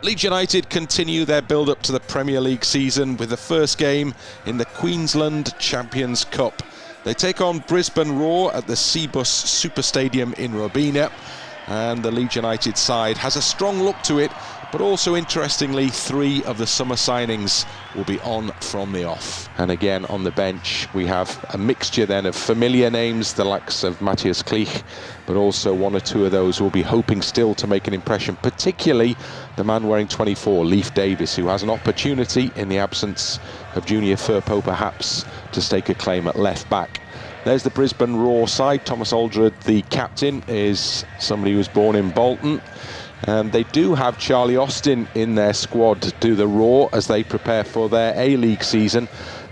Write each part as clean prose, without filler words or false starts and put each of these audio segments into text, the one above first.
Leeds United continue their build-up to the Premier League season with the first game in the Queensland Champions Cup. They take on Brisbane Roar at the Cbus Super Stadium in Robina, and the Leeds United side has a strong look to it, but also interestingly 3 of the summer signings will be on from the off. And again on the bench we have a mixture then of familiar names, the likes of Matthias Klich, but also 1 or 2 of those who will be hoping still to make an impression, particularly the man wearing 24, Leif Davis, who has an opportunity in the absence of Junior Firpo perhaps to stake a claim at left back. There's the Brisbane Roar side. Thomas Aldred, the captain, is somebody who was born in Bolton. And they do have Charlie Austin in their squad to do the Roar as they prepare for their A-League season.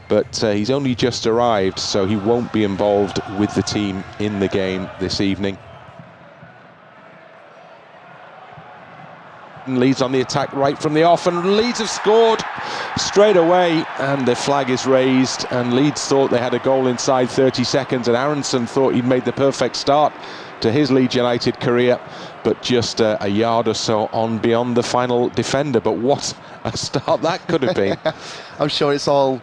But he's only just arrived, so he won't be involved with the team in the game this evening. Leeds on the attack right from the off, and Leeds have scored straight away, and the flag is raised, and Leeds thought they had a goal inside 30 seconds, and Aronson thought he'd made the perfect start to his Leeds United career, but just a yard or so on beyond the final defender. But what a start that could have been. I'm sure it's all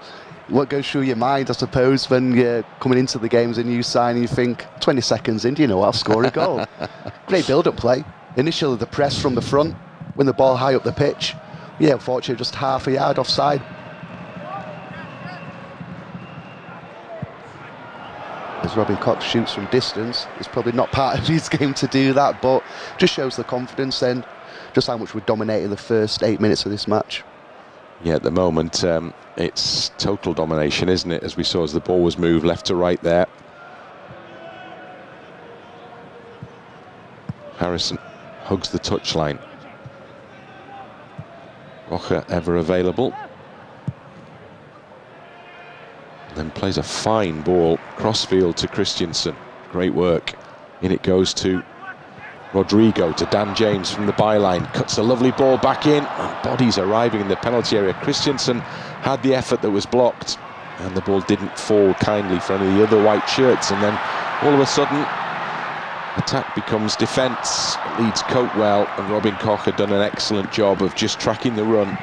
what goes through your mind, I suppose, when you're coming into the game as a new sign and you think 20 seconds in, do you know I'll score a goal? Great build-up play. Initially the press from the front, when the ball high up the pitch. Yeah, unfortunately just half a yard offside. As Robin Koch shoots from distance, it's probably not part of his game to do that, but just shows the confidence and just how much we're dominating the first 8 minutes of this match. Yeah, at the moment it's total domination, isn't it, as we saw as the ball was moved left to right there. Harrison hugs the touchline. Rocha ever available. Then plays a fine ball crossfield to Christensen. Great work. In it goes to Rodrigo, to Dan James from the byline. Cuts a lovely ball back in, and bodies arriving in the penalty area. Christensen had the effort that was blocked, and the ball didn't fall kindly for any of the other white shirts. And then all of a sudden, attack becomes defence. Leeds cope well, and Robin Koch had done an excellent job of just tracking the run.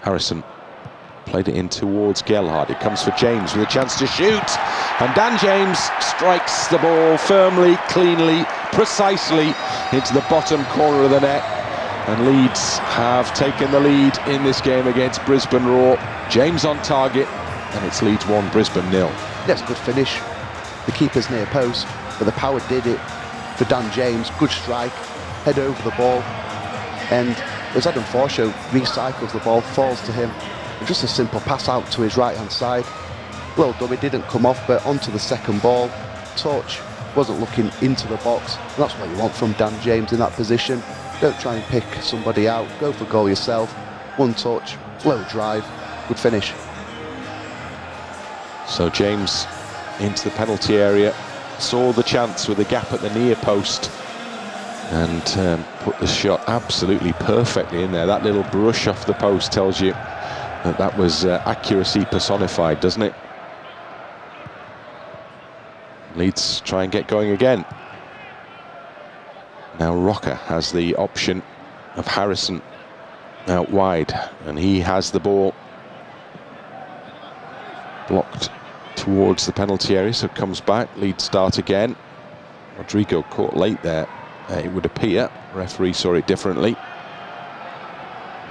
Harrison played it in towards Gelhardt. It comes for James with a chance to shoot, and Dan James strikes the ball firmly, cleanly, precisely into the bottom corner of the net. And Leeds have taken the lead in this game against Brisbane Roar. James on target, and it's Leeds 1, Brisbane 0. That's a good finish. The keeper's near post, but the power did it for Dan James. Good strike, head over the ball, and as Adam Forshaw recycles the ball, falls to him, and just a simple pass out to his right-hand side. Well done, it didn't come off, but onto the second ball. Touch, wasn't looking into the box, and that's what you want from Dan James in that position. Don't try and pick somebody out, go for goal yourself. One touch, low drive, good finish. So James into the penalty area, saw the chance with a gap at the near post, and put the shot absolutely perfectly in there. That little brush off the post tells you that that was accuracy personified, doesn't it? Leeds try and get going again. Now Rocha has the option of Harrison out wide, and he has the ball blocked towards the penalty area, so it comes back. Leeds start again. Rodrigo caught late there, it would appear. Referee saw it differently.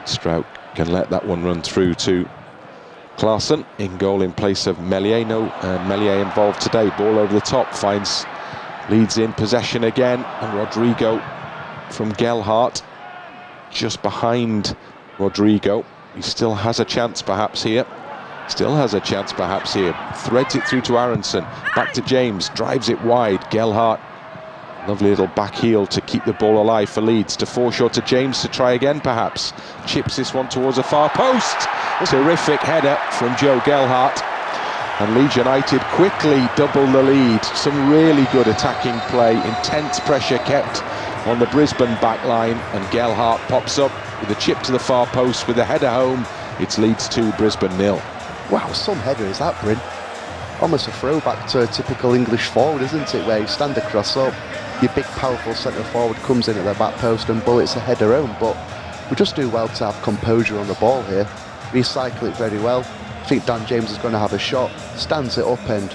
Strout can let that one run through to Klaassen in goal in place of Meslier. No Meslier involved today. Ball over the top, finds Leeds in possession again, and Rodrigo from Gelhardt just behind Rodrigo. He still has a chance perhaps here. Threads it through to Aronson, back to James, drives it wide. Gelhardt, lovely little back heel to keep the ball alive for Leeds. To Forshaw, to James to try again perhaps. Chips this one towards the far post. Terrific header from Joe Gelhardt. And Leeds United quickly double the lead. Some really good attacking play, intense pressure kept on the Brisbane back line, and Gelhardt pops up with a chip to the far post with a header home. It's Leeds 2, Brisbane 0. Wow, some header is that, Bryn. almost a throwback to a typical English forward, isn't it, where you stand across up, your big powerful centre forward comes in at the back post and bullets a header home. But we just do well to have composure on the ball here, recycle it very well. I think Dan James is going to have a shot, stands it up, and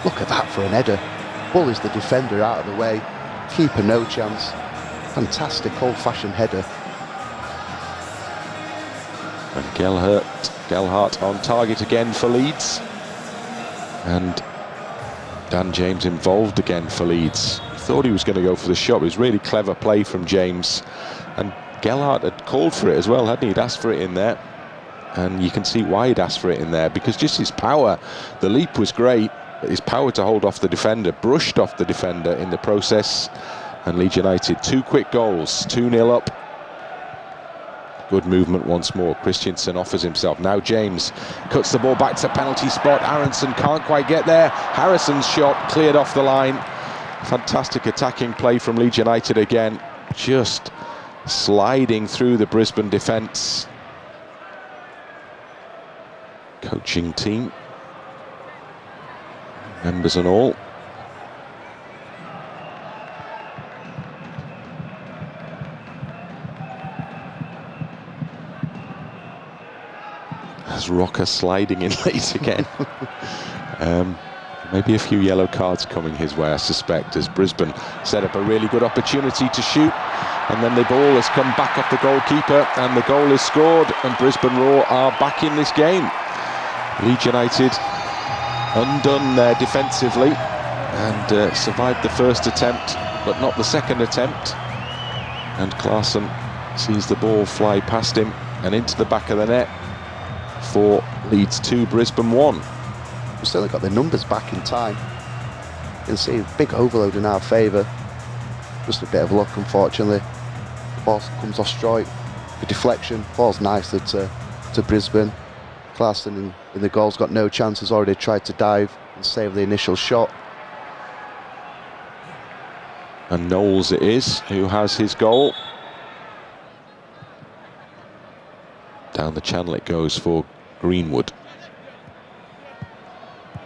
look at that for an header. Bullies the defender out of the way, keeper no chance. Fantastic old-fashioned header. And Gelhardt on target again for Leeds. And Dan James involved again for Leeds. Thought he was going to go for the shot. It was really clever play from James. And Gelhardt had called for it as well, hadn't he? He'd asked for it in there. And you can see why he'd asked for it in there, because just his power, the leap was great, but his power to hold off the defender, brushed off the defender in the process. And Leeds United, 2 quick goals, 2-0 up. Good movement once more. Christensen offers himself. Now James cuts the ball back to penalty spot. Aronson can't quite get there. Harrison's shot cleared off the line. Fantastic attacking play from Leeds United again. Just sliding through the Brisbane defence. Coaching team, members and all. As Rocker sliding in late again. Maybe a few yellow cards coming his way, I suspect, as Brisbane set up a really good opportunity to shoot, and then the ball has come back off the goalkeeper and the goal is scored, and Brisbane Roar are back in this game. Leeds United undone there defensively and survived the first attempt, but not the second attempt. And Klaassen sees the ball fly past him and into the back of the net for Leeds 2, Brisbane 1. We've still got the numbers back in time. You can see a big overload in our favour. Just a bit of luck, unfortunately. The ball comes off strike. The deflection falls nicely to Brisbane. Klaassen in the goal's got no chance, has already tried to dive and save the initial shot. And Knowles it is who has his goal. Down the channel it goes for Greenwood.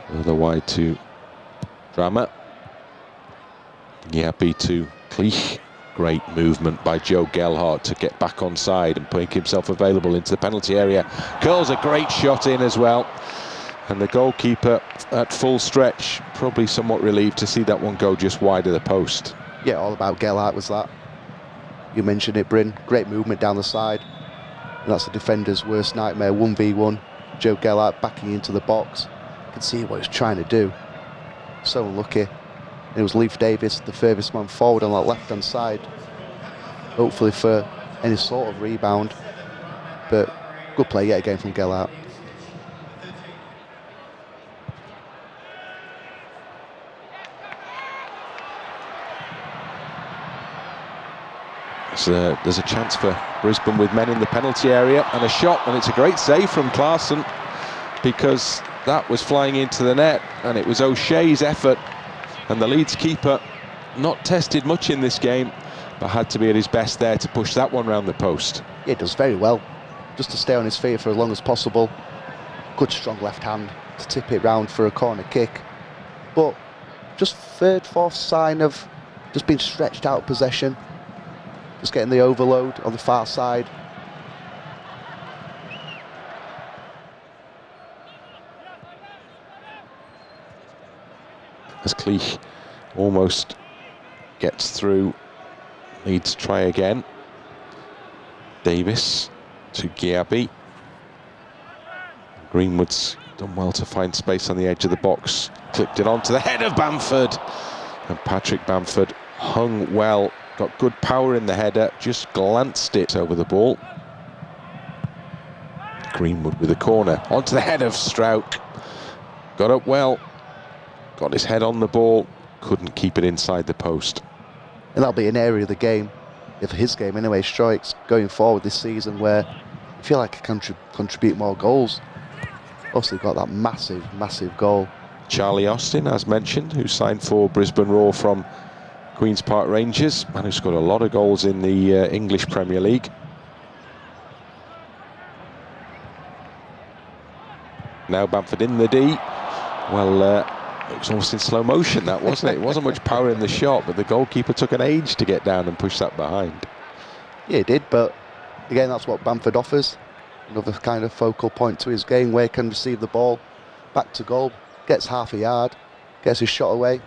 Further wide to Drama. Gyabi to Cleich. Great movement by Joe Gelhardt to get back on side and make himself available into the penalty area. Curls a great shot in as well. And the goalkeeper at full stretch, probably somewhat relieved to see that one go just wide of the post. Yeah, all about Gelhardt was that. You mentioned it, Bryn. Great movement down the side. And that's the defender's worst nightmare, 1v1. Joe Gelhardt backing into the box. You can see what he's trying to do. So unlucky. It was Leif Davis, the furthest man forward on that left-hand side. Hopefully for any sort of rebound. But good play yet again from Gelhardt. So there's a chance for Brisbane with men in the penalty area and a shot, and it's a great save from Klaassen, because that was flying into the net and it was O'Shea's effort, and the Leeds keeper not tested much in this game but had to be at his best there to push that one round the post. Yeah, he does very well, just to stay on his feet for as long as possible. Good strong left hand to tip it round for a corner kick, but just third, fourth sign of just being stretched out of possession. Just getting the overload on the far side. As Cleich almost gets through, Leeds try again. Davis to Gyabi. Greenwood's done well to find space on the edge of the box. Clipped it onto the head of Bamford. And Patrick Bamford hung well. Got good power in the header, just glanced it over the ball. Greenwood with a corner, onto the head of Strauch. Got up well, got his head on the ball, couldn't keep it inside the post. And that'll be an area of the game, for his game anyway, strikes going forward this season, where I feel like he can contribute more goals. Also got that massive goal. Charlie Austin, as mentioned, who signed for Brisbane Roar from Queen's Park Rangers, man who scored a lot of goals in the English Premier League. Now Bamford in the D, Well, it was almost in slow motion, that, wasn't it? It wasn't much power in the shot, but the goalkeeper took an age to get down and push that behind. Yeah, he did, but again, that's what Bamford offers. Another kind of focal point to his game where he can receive the ball, back to goal, gets half a yard, gets his shot away.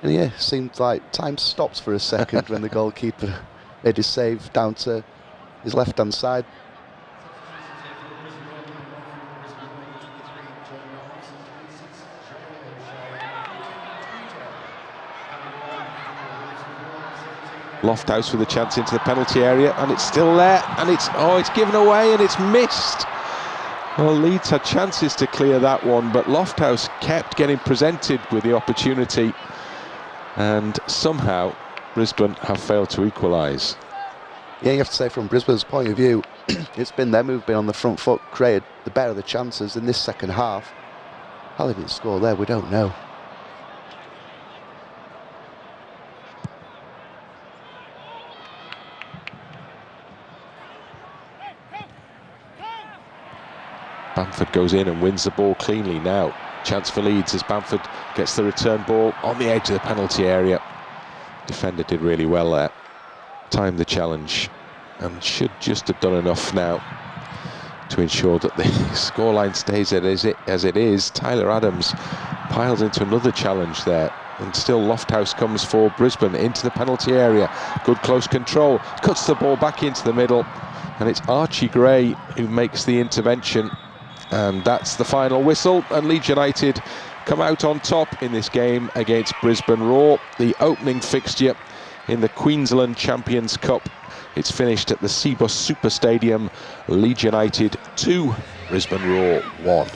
And yeah, seemed like time stops for a second when the goalkeeper made his save down to his left-hand side. Lofthouse with a chance into the penalty area, and it's still there, and it's given away and it's missed. Well, Leeds had chances to clear that one, but Lofthouse kept getting presented with the opportunity, and somehow Brisbane have failed to equalise. Yeah, you have to say from Brisbane's point of view, it's been them who've been on the front foot, created the better the chances in this second half. How they didn't score there, we don't know. Bamford goes in and wins the ball cleanly now. Chance for Leeds as Bamford gets the return ball on the edge of the penalty area. Defender did really well there. Timed the challenge and should just have done enough now to ensure that the scoreline stays as it is. Tyler Adams piles into another challenge there, and still Lofthouse comes for Brisbane into the penalty area. Good close control, cuts the ball back into the middle, and it's Archie Gray who makes the intervention. And that's the final whistle, and Leeds United come out on top in this game against Brisbane Roar, the opening fixture in the Queensland Champions Cup. It's finished at the Cbus Super Stadium. Leeds United 2, Brisbane Roar 1.